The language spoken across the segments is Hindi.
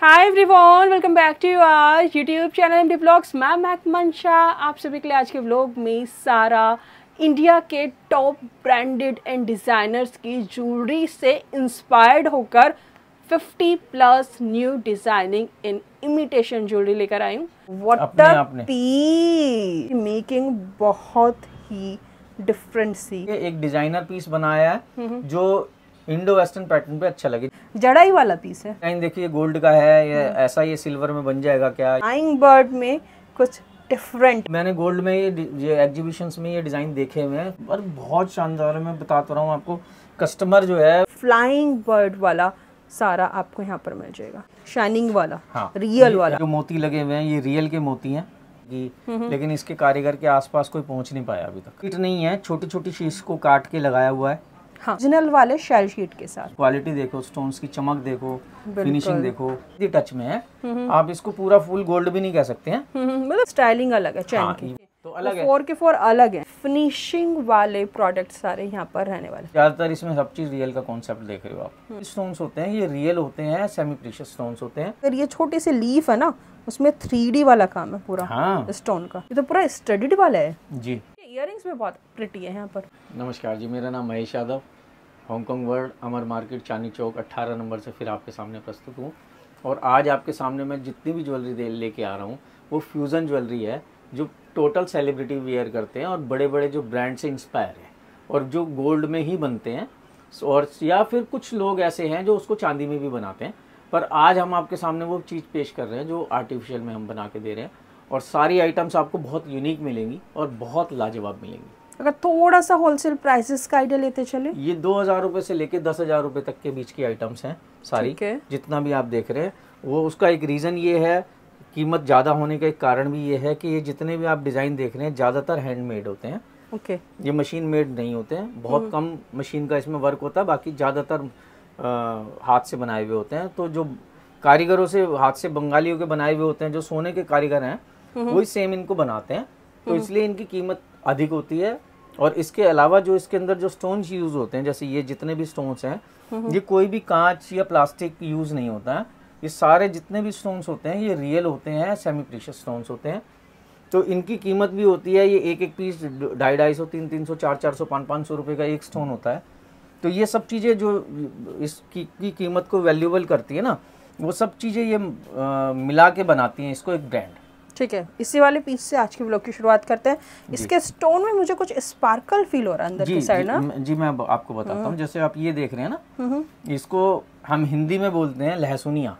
Hi everyone, welcome back to our YouTube channel MD vlogs. मैं महक मंशा आप सभी के लिए आज के व्लॉग में सारा इंडिया के टॉप ब्रांडेड एंड डिज़ाइनर्स की ज्वेलरी से इंस्पायर्ड होकर 50+ न्यू डिजाइनिंग इन इमिटेशन ज्वेलरी लेकर आई हूँ। वाटर पीस मेकिंग बहुत ही डिफरेंट सी एक डिजाइनर पीस बनाया है जो इंडो वेस्टर्न पैटर्न पे अच्छा लगे। जड़ाई वाला पीस है। लाइन देखिए गोल्ड का है, ये ऐसा ये सिल्वर में बन जाएगा क्या? फ्लाइंग बर्ड में कुछ डिफरेंट। मैंने गोल्ड में ये एग्जीबिशंस में ये डिजाइन देखे हुए हैं और बहुत शानदार है। मैं बताता रहा हूँ आपको, कस्टमर जो है फ्लाइंग बर्ड वाला सारा आपको यहाँ पर मिल जाएगा, शाइनिंग वाला। हाँ, रियल वाला जो मोती लगे हुए हैं ये रियल के मोती हैं लेकिन इसके कारीगर के आसपास कोई पहुंच नहीं पाया अभी तक। किट नहीं है, छोटी छोटी शीट्स को काट के लगाया हुआ है। हाँ, ओरिजिनल वाले शेल शीट के साथ। क्वालिटी देखो, स्टोन्स की चमक देखो, फिनिशिंग देखो, ये टच में है। आप इसको पूरा फुल गोल्ड भी नहीं कह सकते हैं। मतलब स्टाइलिंग अलग है, चैन की तो अलग है, 4 के 4 अलग है। फिनिशिंग वाले प्रोडक्ट सारे यहाँ पर रहने वाले। ज्यादातर इसमें सब चीज रियल का कॉन्सेप्ट देख रहे हो आप। स्टोन्स होते हैं ये रियल होते हैं, सेमी प्रीशियस स्टोन्स होते हैं। अगर ये छोटी सी लीफ है ना, उसमें 3D वाला काम है पूरा। हाँ, स्टोन का ये तो पूरा स्टडीड वाला है जी। इयररिंग्स में बहुत प्रिटी है यहाँ पर। नमस्कार जी, मेरा नाम महेश यादव, हांगकांग वर्ल्ड अमर मार्केट चांदनी चौक 18 नंबर से फिर आपके सामने प्रस्तुत हूँ। और आज आपके सामने मैं जितनी भी ज्वेलरी लेके आ रहा हूँ वो फ्यूज़न ज्वेलरी है जो टोटल सेलिब्रिटी वेयर करते हैं और बड़े बड़े जो ब्रांड से इंस्पायर है और जो गोल्ड में ही बनते हैं, और या फिर कुछ लोग ऐसे हैं जो उसको चांदी में भी बनाते हैं। पर आज हम आपके सामने वो चीज़ पेश कर रहे हैं जो आर्टिफिशियल में हम बना के दे रहे हैं। और सारी आइटम्स आपको बहुत यूनिक मिलेंगी और बहुत लाजवाब मिलेंगी। अगर थोड़ा सा होलसेल प्राइसेस का आइडिया लेते चले, ये 2000 रुपये से लेके 10,000 रुपये तक के बीच की आइटम्स हैं सारी। जितना भी आप देख रहे हैं वो, उसका एक रीज़न ये है, कीमत ज़्यादा होने का एक कारण भी ये है कि ये जितने भी आप डिज़ाइन देख रहे हैं ज़्यादातर हैंडमेड होते हैं। ये मशीन मेड नहीं होते हैं, बहुत कम मशीन का इसमें वर्क होता है, बाकी ज़्यादातर हाथ से बनाए हुए होते हैं। तो जो कारीगरों से हाथ से बंगालियों के बनाए हुए होते हैं, जो सोने के कारीगर हैं वही सेम इनको बनाते हैं, तो इसलिए इनकी कीमत अधिक होती है। और इसके अलावा जो इसके अंदर जो स्टोन्स यूज होते हैं, जैसे ये जितने भी स्टोन्स हैं, ये कोई भी कांच या प्लास्टिक यूज नहीं होता है। ये सारे जितने भी स्टोन्स होते हैं ये रियल होते हैं, सेमी प्रीशियस स्टोन्स होते हैं। तो इनकी कीमत भी होती है, ये एक एक पीस 250-250, 300-300, 400-400, 500-500 रुपये का एक स्टोन होता है। तो ये सब चीज़ें जो इसकी कीमत को वैल्यूएबल करती है ना, वो सब चीज़ें ये मिला के बनाती हैं इसको एक ब्रांड। ठीक है, इसी वाले पीस से आज की व्लॉग की शुरुआत करते हैं। इसके स्टोन में मुझे कुछ स्पार्कल फील हो रहा है अंदर की साइड ना। जी मैं आपको बताता हूँ। जैसे आप ये देख रहे हैं ना, इसको हम हिंदी में बोलते हैं लहसुनिया।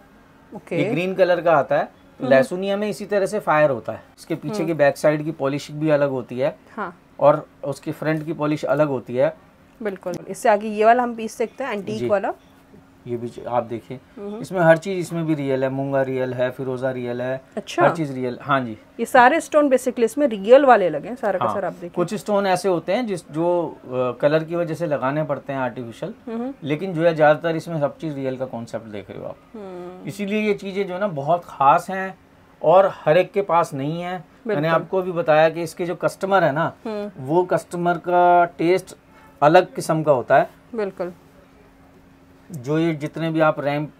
ये ग्रीन कलर का आता है। लहसुनिया में इसी तरह से फायर होता है। उसके पीछे की बैक साइड की पॉलिश भी अलग होती है। हाँ। और उसकी फ्रंट की पॉलिश अलग होती है। बिल्कुल। इससे आगे ये वाला हम पीस देखते हैं, एंटीक वाला। ये भी आप देखिए, इसमें हर चीज इसमें भी रियल है, मूंगा रियल है, फिरोजा रियल है। अच्छा। हर चीज रियल। हाँ जी, ये सारे स्टोन बेसिकली इसमें रियल वाले लगे हैं सारा का सारा। आप देखिए, कुछ स्टोन ऐसे होते हैं जो कलर की वजह से लगाने पड़ते हैं आर्टिफिशियल, लेकिन जो है ज्यादातर इसमें सब चीज रियल का कॉन्सेप्ट देख रहे हो आप। इसीलिए ये चीजें जो है ना बहुत खास हैं और हर एक के पास नहीं है। मैंने आपको अभी बताया कि इसके जो कस्टमर है ना, वो कस्टमर का टेस्ट अलग किस्म का होता है। बिल्कुल। जो ये जितने भी आप रैंप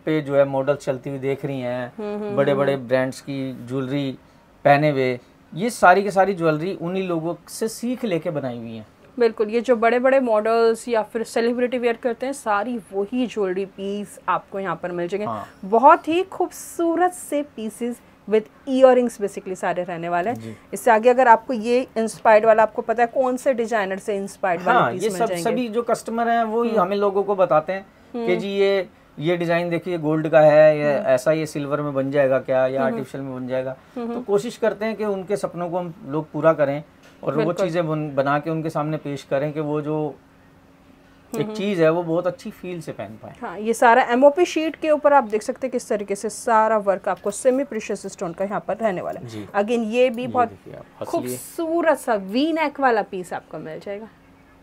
पे जो है मॉडल चलती हुई देख रही हैं, बड़े बड़े ब्रांड्स की ज्वेलरी पहने हुए, ये सारी की सारी ज्वेलरी उन्हीं लोगों से सीख लेके बनाई हुई है। बिल्कुल। ये जो बड़े बड़े मॉडल्स या फिर सेलिब्रिटी वेयर करते हैं, सारी वही ज्वेलरी पीस आपको यहाँ पर मिल जाएंगे। हाँ। बहुत ही खूबसूरत से पीसेस विद इयररिंग्स बेसिकली सारे रहने वाले हैं। इससे आगे अगर आपको ये इंस्पायर्ड वाला, आपको पता है कौन से डिजाइनर से इंस्पायर्ड वाला पीस मिल जाएंगे। सभी जो कस्टमर हैं वो ही हमें लोगों को बताते हैं कि जी ये डिजाइन देखिए गोल्ड का है, ये ऐसा ये सिल्वर में बन जाएगा क्या, या आर्टिफिशियल में बन जाएगा। तो कोशिश करते हैं कि उनके सपनों को हम लोग पूरा करें और वो चीजें बना के उनके सामने पेश करें कि वो जो एक चीज है वो बहुत अच्छी फील से पहन पाए। हाँ, ये सारा एमओपी शीट के ऊपर आप देख सकते हैं किस तरीके से सारा वर्क आपको सेमी प्रीशियस स्टोन का यहाँ पर रहने वाला है। अगेन ये भी बहुत खूबसूरत सा वी नेक वाला पीस आपको मिल जाएगा।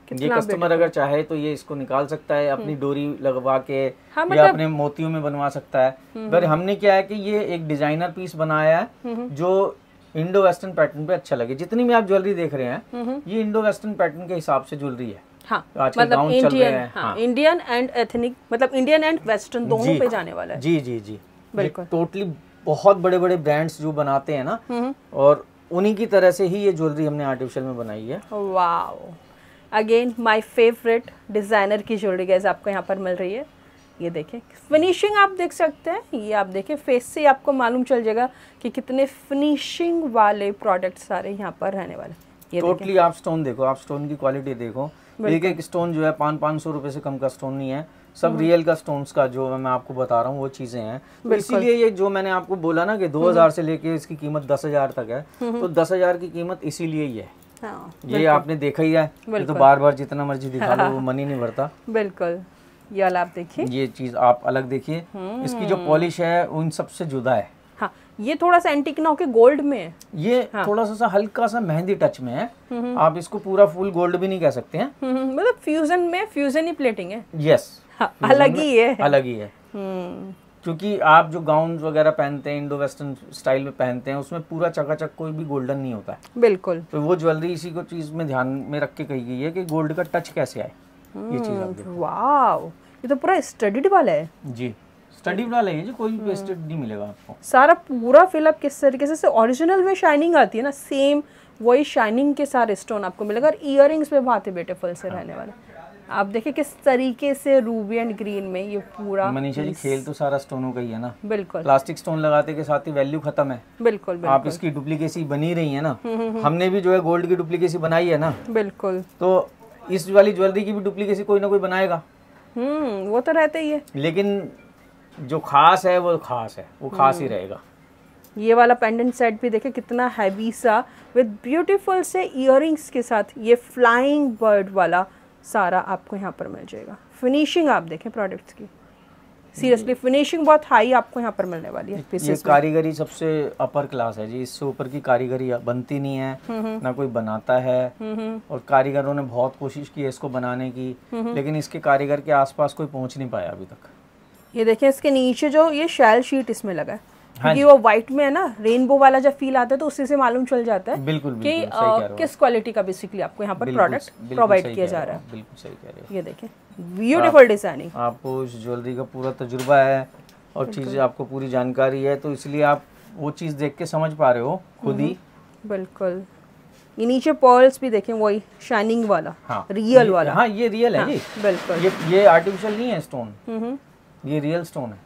ये कस्टमर अगर चाहे तो ये इसको निकाल सकता है, अपनी डोरी लगवा के या अपने मोतियों में बनवा सकता है। पर हमने क्या है कि ये एक डिजाइनर पीस बनाया है जो इंडो वेस्टर्न पैटर्न पे अच्छा लगे। जितनी भी आप ज्वेलरी देख रहे हैं ये इंडो वेस्टर्न पैटर्न के हिसाब से ज्वेलरी है। हाँ, मतलब इंडियन, इंडियन एंड एथनिक, मतलब इंडियन एंड वेस्टर्न दोनों पे जाने वाला है। जी जी जी, बिल्कुल। टोटली बहुत बड़े बड़े ब्रांड्स जो बनाते हैं ना, और उन्हीं की तरह से ही ये ज्वेलरी हमने आर्टिफिशियल में बनाई है। Wow, again my favourite designer की ज्वेलरी गाइस आपको यहाँ पर मिल रही है। ये देखें फिनिशिंग आप देख सकते हैं, ये आप देखें फेस से आपको मालूम चल जाएगा कि कितने फिनिशिंग वाले प्रोडक्ट सारे यहाँ पर रहने वाले। ये टोटली आप स्टोन देखो, आप स्टोन की क्वालिटी देखो, एक एक स्टोन जो है 500 रुपए से कम का स्टोन नहीं है, सब रियल का स्टोन्स का जो मैं आपको बता रहा हूँ वो चीजें हैं। तो इसीलिए ये जो मैंने आपको बोला ना कि 2000 से लेके इसकी कीमत 10,000 तक है, तो 10,000 की कीमत इसीलिए ही है। हाँ, ये आपने देखा ही है, ये तो बार बार जितना मर्जी दिखा लो वो मन ही नहीं भरता। बिल्कुल, ये वाला आप देखिए, ये चीज आप अलग देखिए, इसकी जो पॉलिश है उन सबसे जुदा है। हाँ, ये थोड़ा सा एंटीक ना होके गोल्ड में है, ये थोड़ा सा हल्का सा मेहंदी टच में है, आप इसको पूरा फुल गोल्ड भी नहीं कह सकते हैं, मतलब फ्यूजन में फ्यूजन ही प्लेटिंग है। यस, अलग ही है, अलग ही है। क्योंकि आप जो गाउन वगैरह पहनते हैं इंडो वेस्टर्न स्टाइल में पहनते हैं, उसमें पूरा चकाचक कोई भी गोल्डन नहीं होता है। बिल्कुल, तो वो ज्वेलरी इसी को चीज में ध्यान में रख के कही गई है कि गोल्ड का टच कैसे आए। ये चीज आप देखो, वाओ, ये तो पूरा स्टडीड वाला है जी, स्टडी वाला है जी, कोई भी पेस्टेड नहीं मिलेगा आपको। सारा पूरा फिलअप किस तरीके से ओरिजिनल में शाइनिंग आती है ना, सेम वही शाइनिंग के सारे स्टोन आपको मिलेगा, और इयररिंग्स में बहुत ही ब्यूटीफुल से रहने वाले। आप देखिए किस तरीके से रूबी एंड ग्रीन में ये पूरा। मनीषा जी, खेल तो सारा स्टोनों का ही है ना। बिल्कुल, प्लास्टिक स्टोन लगाते के साथ ही वैल्यू खत्म है। बिल्कुल, बिल्कुल। आप इसकी डुप्लीकेसी बनी रही है ना, हमने भी जो है गोल्ड की डुप्लीकेसी बनाई है ना। बिल्कुल, तो इस वाली ज्वेलरी की भी डुप्लीकेसी कोई ना कोई बनाएगा। वो तो रहते ही है, लेकिन जो खास है वो खास है, वो खास ही रहेगा। ये वाला पेंडेंट सेट भी देखिए कितना हैवी सा विद ब्यूटीफुल से इयररिंग्स के साथ, ये फ्लाइंग बर्ड वाला सारा आपको यहाँ पर मिल जाएगा। फिनिशिंग आप देखें प्रोडक्ट्स की, सीरियसली फिनिशिंग बहुत हाई आपको यहाँ पर मिलने वाली है। ये कारीगरी सबसे अपर क्लास है जी, इससे ऊपर की कारीगरी बनती नहीं है, ना कोई बनाता है। और कारीगरों ने बहुत कोशिश की है इसको बनाने की, लेकिन इसके कारीगर के आसपास कोई पहुंच नहीं पाया अभी तक। ये देखें इसके नीचे जो ये शेल शीट इसमें लगा है, क्योंकि वो व्हाइट में है ना, रेनबो वाला जब फील आता है तो उसी से मालूम चल जाता है बिल्कुल, कि किस क्वालिटी का बेसिकली आपको यहाँ पर प्रोडक्ट प्रोवाइड किया जा रहा है। बिल्कुल सही कह रहे हो। ये देखें ब्यूटीफुल डिजाइनिंग, आपको इस ज्वेलरी का पूरा तजुर्बा है और चीजें आपको पूरी जानकारी है, तो इसलिए आप वो चीज देख के समझ पा रहे हो खुद ही। बिल्कुल, ये नीचे पर्ल्स भी देखें वही शाइनिंग वाला, हाँ, रियल वाला। हाँ, ये रियल है जी, बिल्कुल, ये आर्टिफिशियल नहीं है स्टोन, ये रियल स्टोन है।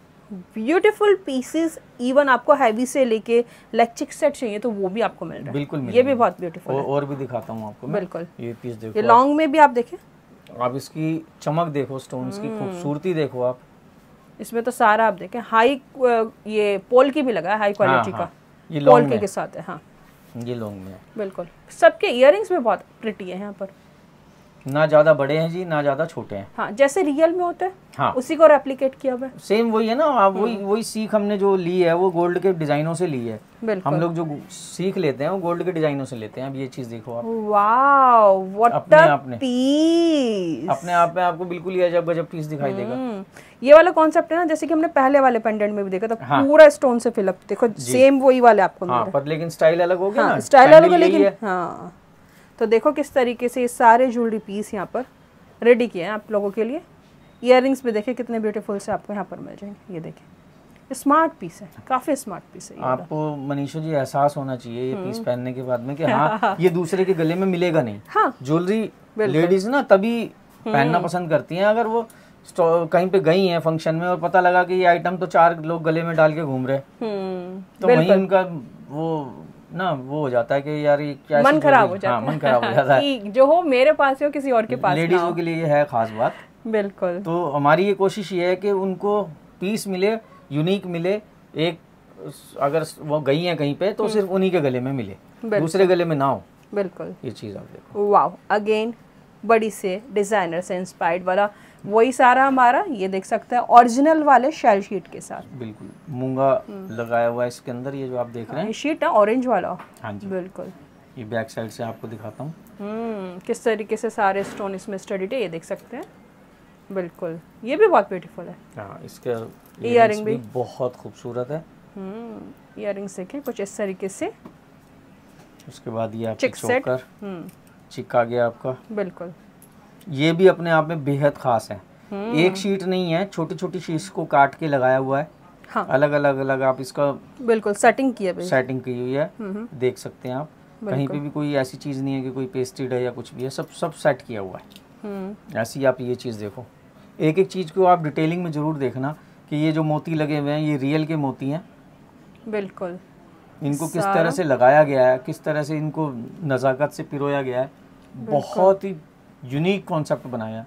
ब्यूटीफुल पीसेस, इवन आपको हैवी से लेके लेक्चिक सेट चाहिए तो वो भी आपको मिल रहा है। बिल्कुल, ये भी बहुत ब्यूटीफुल है। और भी दिखाता हूँ आपको। बिल्कुल, ये पीस देखो, ये लॉन्ग में भी आप देखें, आप इसकी चमक देखो, स्टोन्स की खूबसूरती देखो आप। इसमें तो सारा आप देखें हाई, ये पोल की भी लगा है हाई क्वालिटी का, ये पोल लॉन्ग के साथ है। हाँ, ये लॉन्ग में है। बिल्कुल, सबके इयररिंग्स में बहुत प्रिटी है यहाँ पर, ना ज्यादा बड़े हैं जी, ना ज्यादा छोटे हैं। हाँ, जैसे रियल में होते हैं, हाँ, उसी को रेप्लिकेट किया हुआ है। सेम वही है ना, आप वही सीख हमने जो ली है वो गोल्ड के डिजाइनों से ली है। बिल्कुल, हम लोग जो सीख लेते हैं वो गोल्ड के डिजाइनों से लेते हैं। अब ये चीज देखो आप, वाओ व्हाट अ पीस, अपने आप में आपको बिल्कुल ही अजब गजब पीस दिखाई देगा। ये वाला कॉन्सेप्ट है ना, जैसे कि हमने पहले वाले पेंडेंट में भी देखा था। हाँ, पूरा स्टोन से फिलअप, देखो सेम वही वाले आपको मिल रहे हैं। पर लेकिन स्टाइल अलग हो गया ना, स्टाइल अलग है लेकिन। हाँ, तो देखो किस तरीके से ये सारे ज्वेलरी पीस यहाँ पर रेडी किए हैं आप लोगों के लिए। इयररिंग्स भी देखिए कितने ब्यूटीफुल से आपको यहाँ पर मिल जाएंगे। ये देखिए स्मार्ट पीस है, काफी स्मार्ट पीस है। आपको मनीषा जी एहसास होना चाहिए ये पीस पहनने के बाद में कि हाँ ये दूसरे के गले में मिलेगा नहीं। हाँ, ज्वेलरी लेडीज ना तभी पहनना पसंद करती हैं, अगर वो कहीं पे गई हैं फंक्शन में और पता लगा कि ये आइटम तो 4 लोग गले में डाल के घूम रहे, तो वहीं उनका वो हो जाता है कि यार ये क्या, मन खराब हो जाता है। मन खराब हो जाता है जो हो मेरे पास हो किसी और के पास ना हो। लेडीजों के लिए ये है खास बात। बिल्कुल, तो हमारी ये कोशिश ये है कि उनको पीस मिले, यूनिक मिले, एक अगर वो गई है कहीं पे तो सिर्फ उन्हीं के गले में मिले, दूसरे गले में ना हो। बिल्कुल, ये चीज आप देखो। वाओ, अगेन बड़ी से डिजाइनर से इंस्पायर्ड वाला वही सारा हमारा, ये देख सकते हैं ओरिजिनल वाले शेल शीट के साथ। बिल्कुल मूंगा लगाया हुआ है इसके अंदर, ये जो आप देख रहे हैं शीट है ऑरेंज वाला। हाँ जी, बिल्कुल। ये बैक साइड से आपको दिखाता हूँ किस तरीके से सारे स्टोन इसमें स्टडीड है, ये देख सकते हैं। बिल्कुल, ये भी बहुत ब्यूटीफुल है। हाँ, इसके इयररिंग भी बहुत खूबसूरत है। इयररिंग्स देखें कुछ इस तरीके से। उसके बाद ये आपका चोकर चिक आ गया आपका। बिल्कुल, ये भी अपने आप में बेहद खास है। एक शीट नहीं है, छोटी छोटी शीट्स को काट के लगाया हुआ है। हाँ। अलग अलग आप इसका बिल्कुल सेटिंग की है, सेटिंग की हुई है, देख सकते हैं आप। कहीं पे भी कोई ऐसी चीज नहीं है कि कोई पेस्टेड है या कुछ भी है, सब सेट किया हुआ है। ऐसी आप ये चीज देखो, एक एक चीज को आप डिटेलिंग में जरूर देखना कि ये जो मोती लगे हुए हैं ये रियल के मोती हैं। बिल्कुल, इनको किस तरह से लगाया गया है, किस तरह से इनको नज़ाकत से पिरोया गया है, बहुत ही यूनिक कॉन्सेप्ट बनाया।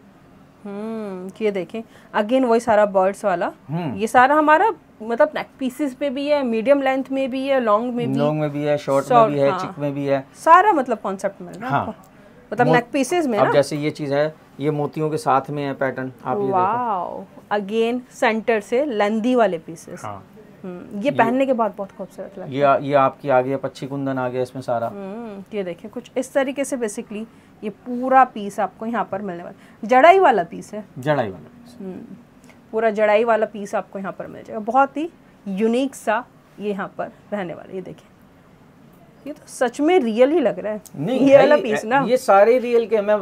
ये देखें अगेन वही सारा बर्ड्स वाला, ये सारा हमारा मतलब नेक पीसेस पे भी है, मीडियम लेंथ में भी है, लॉन्ग में भी है, शॉर्ट में भी है, चिक में भी है, सारा मतलब कॉन्सेप्ट मिल रहा है आपको, मतलब नेक पीसेस में। अब जैसे ये चीज है, ये मोतियों के साथ में है पैटर्न, आप ये देखो। अगेन सेंटर से लेंदी वाले पीसेस। ये पहनने के बाद बहुत खूबसूरत लगता है। ये आपकी आ गया पच्छी कुंदन आ गया इसमें सारा। ये देखें कुछ इस तरीके से बेसिकली ये पूरा पीस आपको यहाँ पर मिलने वाला, जड़ाई वाला पीस है, जड़ाई वाला पीस, पूरा जड़ाई वाला पीस आपको यहाँ पर मिल जाएगा, बहुत ही यूनिक सा ये यहाँ पर रहने वाला। ये देखें, ये तो सच में रियल ही लग रहा है। नहीं, ये वाला पीस ना, ये सारे रियल के। मैं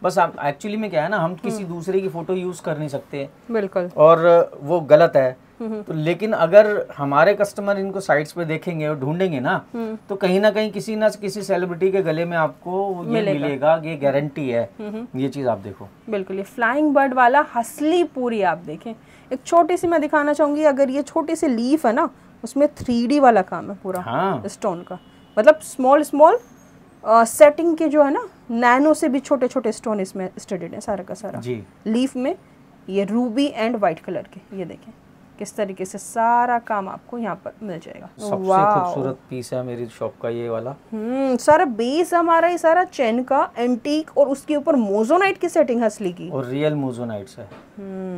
बस एक्चुअली में क्या है ना, हम किसी दूसरे की फोटो यूज कर नहीं सकते, बिल्कुल, और वो गलत है। तो लेकिन अगर हमारे कस्टमर इनको साइट्स पे देखेंगे और ढूंढेंगे ना, तो कहीं ना कहीं किसी ना किसी सेलिब्रिटी के गले में आपको ये मिलेगा, ये गारंटी है। ये चीज आप देखो, बिल्कुल ये फ्लाइंग बर्ड वाला हसली पूरी आप देखें। एक छोटी सी मैं दिखाना चाहूंगी, अगर ये छोटी सी लीफ है ना, उसमें 3D वाला काम है पूरा। हाँ। स्टोन का मतलब स्मॉल सेटिंग के जो है ना, नैनो से भी छोटे छोटे स्टोन इसमें स्टडीड है सारा का सारा जी। लीफ में ये रूबी एंड वाइट कलर के, ये देखें किस तरीके से सारा काम आपको यहाँ पर मिल जाएगा। सबसे खूबसूरत पीस है मेरी शॉप का ये वाला। सारा बेस हमारा ये सारा चेन का एंटीक, और उसके ऊपर मोजोनाइट की सेटिंग हसली की, और रियल मोजोनाइट्स है।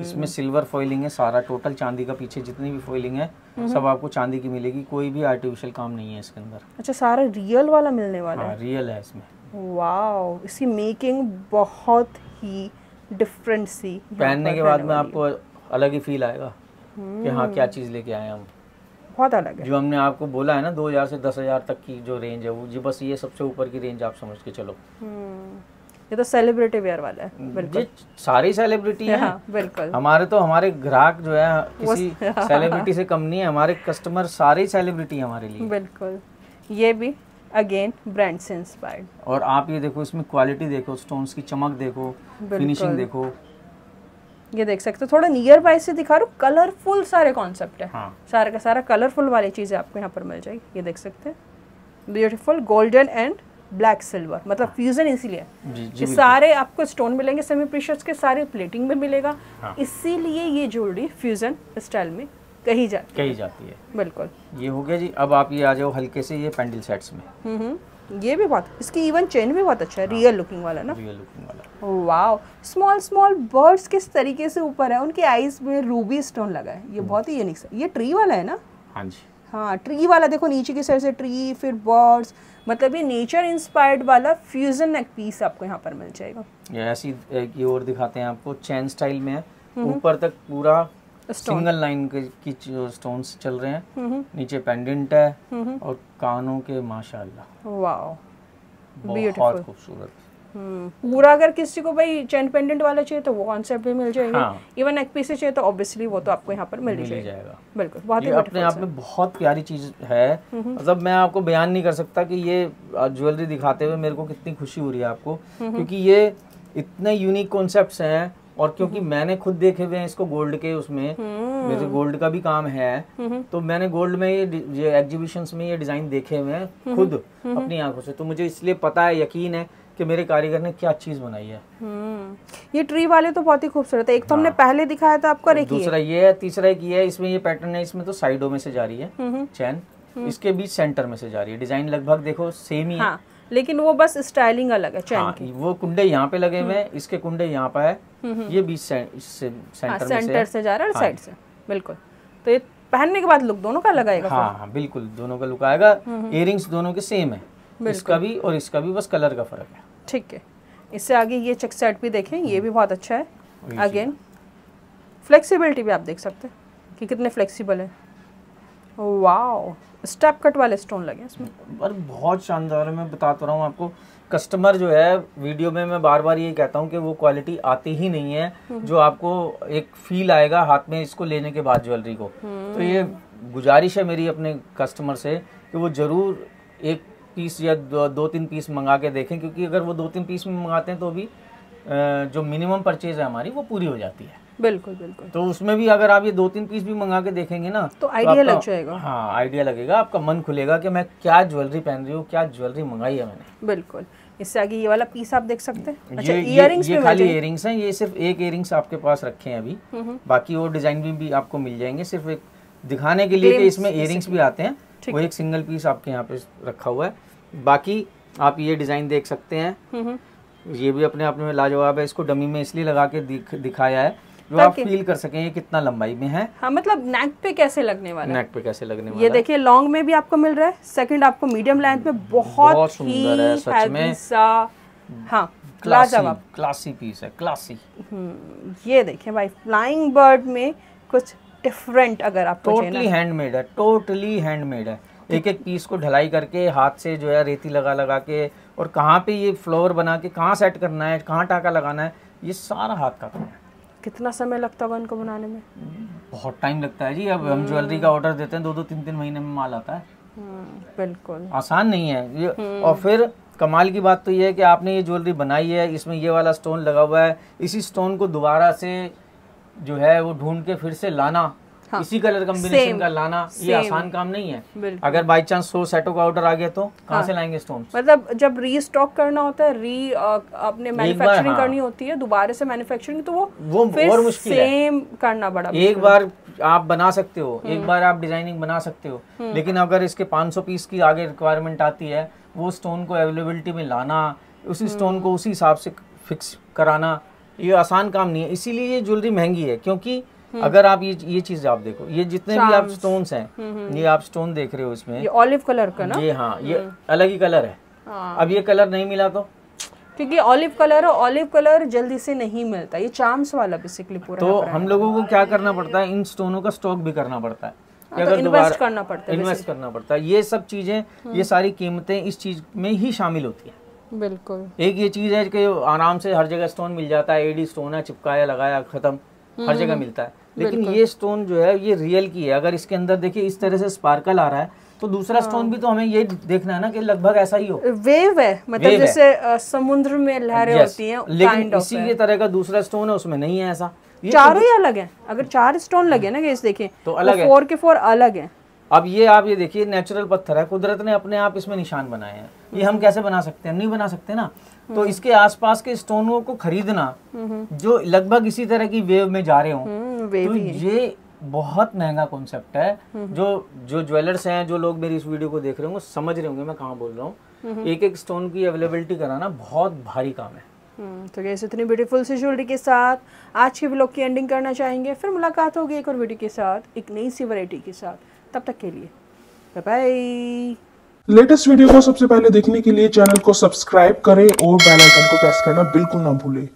इसमें सिल्वर फॉइलिंग है सारा, टोटल चांदी का पीछे जितनी भी फॉइलिंग है सब आपको चांदी की मिलेगी, कोई भी आर्टिफिशियल काम नहीं है इसके अंदर। अच्छा, सारा रियल वाला मिलने वाला है। रियल है इसमें। वाओ, इसकी मेकिंग बहुत ही डिफरेंट सी, पहनने के बाद में आपको अलग ही फील आएगा कि हाँ क्या चीज लेके आए हम, बहुत अलग है। जो हमने आपको बोला है ना 2000 से 10,000 तक की जो रेंज है, वो जी बस ये सबसे ऊपर की रेंज आप समझ के चलो। ये तो सेलिब्रिटी वेयर वाला है। बिल्कुल, सारी सेलिब्रिटी है। हाँ, बिल्कुल। हमारे ग्राहक जो है किसी सेलिब्रिटी से कम नहीं है, हमारे कस्टमर सारे सेलिब्रिटी है हमारे लिए। बिल्कुल, ये भी अगेन ब्रांड से इंस्पायर्ड। और आप ये देखो, इसमें क्वालिटी देखो, स्टोन्स की चमक देखो, फिनिशिंग देखो, ये देख सकते हो। थोड़ा नियर बाय से दिखा रहा हूँ, कलरफुल सारे कॉन्सेप्ट है। हाँ। सारा का सारा कलरफुल वाली चीजें आपको यहाँ पर मिल जाएगी। ये देख सकते हैं, beautiful golden and black silver, मतलब फ्यूजन इसीलिए कि सारे आपको स्टोन मिलेंगे, सेमी प्रीशियस के सारे प्लेटिंग में मिलेगा। हाँ। इसीलिए ये ज्वेलरी फ्यूजन स्टाइल में कही जाती है। बिल्कुल, ये हो गया जी। अब आप ये आ जाओ हल्के से ये पेंडल सेट्स में। ये भी बहुत, इसकी इवन चेन भी बहुत अच्छा है। हाँ। रियल लुकिंग वाला ना, रियल लुकिंग वाला। वाओ, स्मॉल बर्ड्स किस तरीके से ऊपर है, उनके आईज में रूबी स्टोन लगा है, ये बहुत ही यूनिक। ये ट्री वाला है ना? हाँ जी, हाँ ट्री वाला देखो, नीचे की साइड से ट्री, फिर बर्ड्स, मतलब ये नेचर इंस्पायर्ड वाला फ्यूजन नेक पीस आपको यहाँ पर मिल जाएगा। ये ऐसी एक और दिखाते हैं आपको, चैन स्टाइल में है, ऊपर तक पूरा सिंगल लाइन की जो स्टोन्स चल रहे हैं, नीचे पेंडेंट है, और कानों के माशाल्लाह, वाओ बहुत खूबसूरत। पूरा अगर किसी को भाई चेन पेंडेंट वाला चाहिए तो वो कॉन्सेप्ट भी मिल जाएगा। हाँ। इवन नेक पीस चाहिए तो ऑब्वियसली वो तो आपको यहाँ पर मिल जाएगा। बिल्कुल, बहुत ही अपने आप में बहुत प्यारी चीज है। मतलब मैं आपको बयान नहीं कर सकता कि ये ज्वेलरी दिखाते हुए मेरे को कितनी खुशी हो रही है आपको, क्योंकि ये इतने यूनिक कॉन्सेप्ट्स हैं, और क्योंकि मैंने खुद देखे हुए हैं इसको गोल्ड के, उसमें मेरे गोल्ड का भी काम है, तो मैंने गोल्ड में ये एग्जीबिशंस में ये डिजाइन देखे हुए हैं खुद अपनी आंखों से, तो मुझे इसलिए पता है, यकीन है कि मेरे कारीगर ने क्या चीज बनाई है। ये ट्री वाले तो बहुत ही खूबसूरत है। एक तो हमने पहले दिखाया था आपको, दूसरा ये है, तीसरा एक ये है, इसमें ये पैटर्न है, इसमें तो साइडों में से जा रही है चैन, इसके बीच सेंटर में से जा रही है। डिजाइन लगभग देखो सेम ही है, लेकिन वो बस स्टाइलिंग अलग है चैन की। वो कुंडे यहाँ पे लगे हुए हैं, इसके कुंडे यहाँ पे है, ये बीच सेंटर से जा रहा है, साइड से। बिल्कुल, तो ये पहनने के बाद लुक दोनों का लगाएगा। हाँ, बिल्कुल दोनों का लुक आएगा। इयरिंग्स दोनों के सेम है, इसका भी और इसका भी, बस कलर का फर्क है। ठीक है, इससे आगे ये चेक सेट भी देखें, ये भी बहुत अच्छा है। अगेन फ्लेक्सिबिलिटी भी आप देख सकते हैं कि कितने फ्लेक्सिबल है। वाओ, स्टेप कट वाले स्टोन लगे इसमें, बहुत शानदार है। मैं बताता रहा हूँ आपको, कस्टमर जो है, वीडियो में मैं बार बार ये कहता हूँ कि वो क्वालिटी आती ही नहीं है जो आपको एक फील आएगा हाथ में इसको लेने के बाद ज्वेलरी को। तो ये गुजारिश है मेरी अपने कस्टमर से कि वो जरूर एक पीस या दो तीन पीस मंगा के देखें, क्योंकि अगर वो 2-3 पीस में मंगाते हैं तो भी जो मिनिमम परचेज है हमारी वो पूरी हो जाती है। बिल्कुल बिल्कुल। तो उसमें भी अगर आप ये 2-3 पीस भी मंगा के देखेंगे ना तो आइडिया लग जाएगा। हाँ, आइडिया लगेगा, आपका मन खुलेगा कि मैं क्या ज्वेलरी पहन रही हूँ, क्या ज्वेलरी मंगाई है मैंने। बिल्कुल। इससे आगे ये वाला पीस आप देख सकते हैं। अच्छा, इयररिंग्स ये खाली इयररिंग्स हैं, ये सिर्फ एक इयररिंग्स आपके पास रखे हैं अभी, बाकी वो डिजाइन भी आपको मिल जाएंगे, सिर्फ एक दिखाने के लिए कि इसमें इयररिंग्स भी आते हैं। वो एक सिंगल पीस आपके यहाँ पे रखा हुआ है। बाकी आप ये डिजाइन देख सकते हैं, ये भी अपने आप में लाजवाब है। इसको डमी में इसलिए लगा के दिखाया है जो आप फील कर सकें ये कितना लंबाई में है। हाँ, मतलब नेक पे कैसे लगने वाला है, नेक पे कैसे लगने वाला ये देखिए। लॉन्ग में भी आपको मिल रहा है, सेकंड आपको मीडियम लेंथ में बहुत सुंदर है सच में। हाँ, क्लासी पीस है, क्लासी। ये देखिए भाई, फ्लाइंग बर्ड में कुछ डिफरेंट अगर आपको टोटली हैंडमेड है, टोटली हैंडमेड है। एक एक पीस को ढलाई करके हाथ से जो है रेती लगा लगा के, और कहाँ पे ये फ्लावर बना के कहाँ सेट करना है, कहाँ टाका लगाना है, ये सारा हाथ का काम है। कितना समय लगता होगा इनको बनाने में? बहुत टाइम लगता है जी। अब हम ज्वेलरी का ऑर्डर देते हैं 2-2 3-3 महीने में माल आता है। बिल्कुल आसान नहीं है ये। और फिर कमाल की बात तो ये है कि आपने ये ज्वेलरी बनाई है, इसमें ये वाला स्टोन लगा हुआ है, इसी स्टोन को दोबारा से जो है वो ढूंढ के फिर से लाना, हाँ, इसी कलर कॉम्बिनेशन का लाना, ये आसान काम नहीं है। अगर बाई चांस 100 सेटों का ऑर्डर आ गया तो कहाँ से लाएंगे स्टोन? मतलब जब रीस्टॉक करना होता है, अपने मैन्युफैक्चरिंग करनी होती है दोबारा से मैन्युफैक्चरिंग, तो वो और मुश्किल सेम करना बड़ा। एक बार आप बना सकते हो, एक बार आप डिजाइनिंग बना सकते हो, लेकिन अगर इसके 500 पीस की आगे रिक्वायरमेंट आती है, वो स्टोन को अवेलेबिलिटी में लाना, उसी स्टोन को उसी हिसाब से फिक्स कराना, ये आसान काम नहीं है। इसीलिए ये ज्वेलरी महंगी है, क्योंकि अगर आप ये चीज आप देखो, ये जितने भी आप स्टोन्स हैं, ये आप स्टोन देख रहे हो इसमें, ये ऑलिव कलर का ना, ये हाँ, ये अलग ही कलर है। अब ये कलर नहीं मिला तो, क्योंकि ऑलिव कलर, ऑलिव कलर जल्दी से नहीं मिलता, ये चार्म्स वाला बेसिकली पूरा। तो हम लोगों को क्या करना पड़ता है, इन स्टोनों का स्टॉक भी करना पड़ता है, अगर इन्वेस्ट करना पड़ता है। ये सब चीजें, ये सारी कीमतें इस चीज में ही शामिल होती है। बिल्कुल। एक ये चीज है कि आराम से हर जगह स्टोन मिल जाता है, एडी स्टोन है, चिपकाया लगाया खत्म, हर जगह मिलता है। लेकिन ये स्टोन जो है ये रियल की है। अगर इसके अंदर देखिए इस तरह से स्पार्कल आ रहा है, तो दूसरा स्टोन भी तो हमें ये देखना है ना कि लगभग ऐसा ही हो। वेव है, मतलब जैसे समुद्र में लहरें होती हैं, लेकिन इसी के तरह का दूसरा स्टोन है, उसमें नहीं है ऐसा। चारों ही अलग है। अगर 4 स्टोन लगे ना इस देखें, तो अलग है, 4 के 4 अलग है। अब ये आप ये देखिए, नेचुरल पत्थर है, कुदरत ने अपने आप इसमें निशान बनाए हैं। ये हम कैसे बना सकते हैं? नहीं बना सकते ना। तो इसके आसपास के स्टोनों को खरीदना जो लगभग इसी तरह की वेव में जा रहे हो, तो ये बहुत महंगा कॉन्सेप्ट है। जो ज्वेलर्स हैं, जो लोग मेरी इस वीडियो को देख रहे होंगे, समझ रहे होंगे मैं कहाँ बोल रहा हूँ। एक एक स्टोन की अवेलेबिलिटी कराना बहुत भारी काम है। तो गैस, इतनी ब्यूटीफुल सी ज्वेलरी के साथ आज के व्लॉग की एंडिंग करना चाहेंगे। फिर मुलाकात होगी एक और वीडियो के साथ, एक नई सी वैरायटी के साथ। तब तक के लिए बाय बाय। लेटेस्ट वीडियो को सबसे पहले देखने के लिए चैनल को सब्सक्राइब करें और बेल आइकन को प्रेस करना बिल्कुल ना भूलें।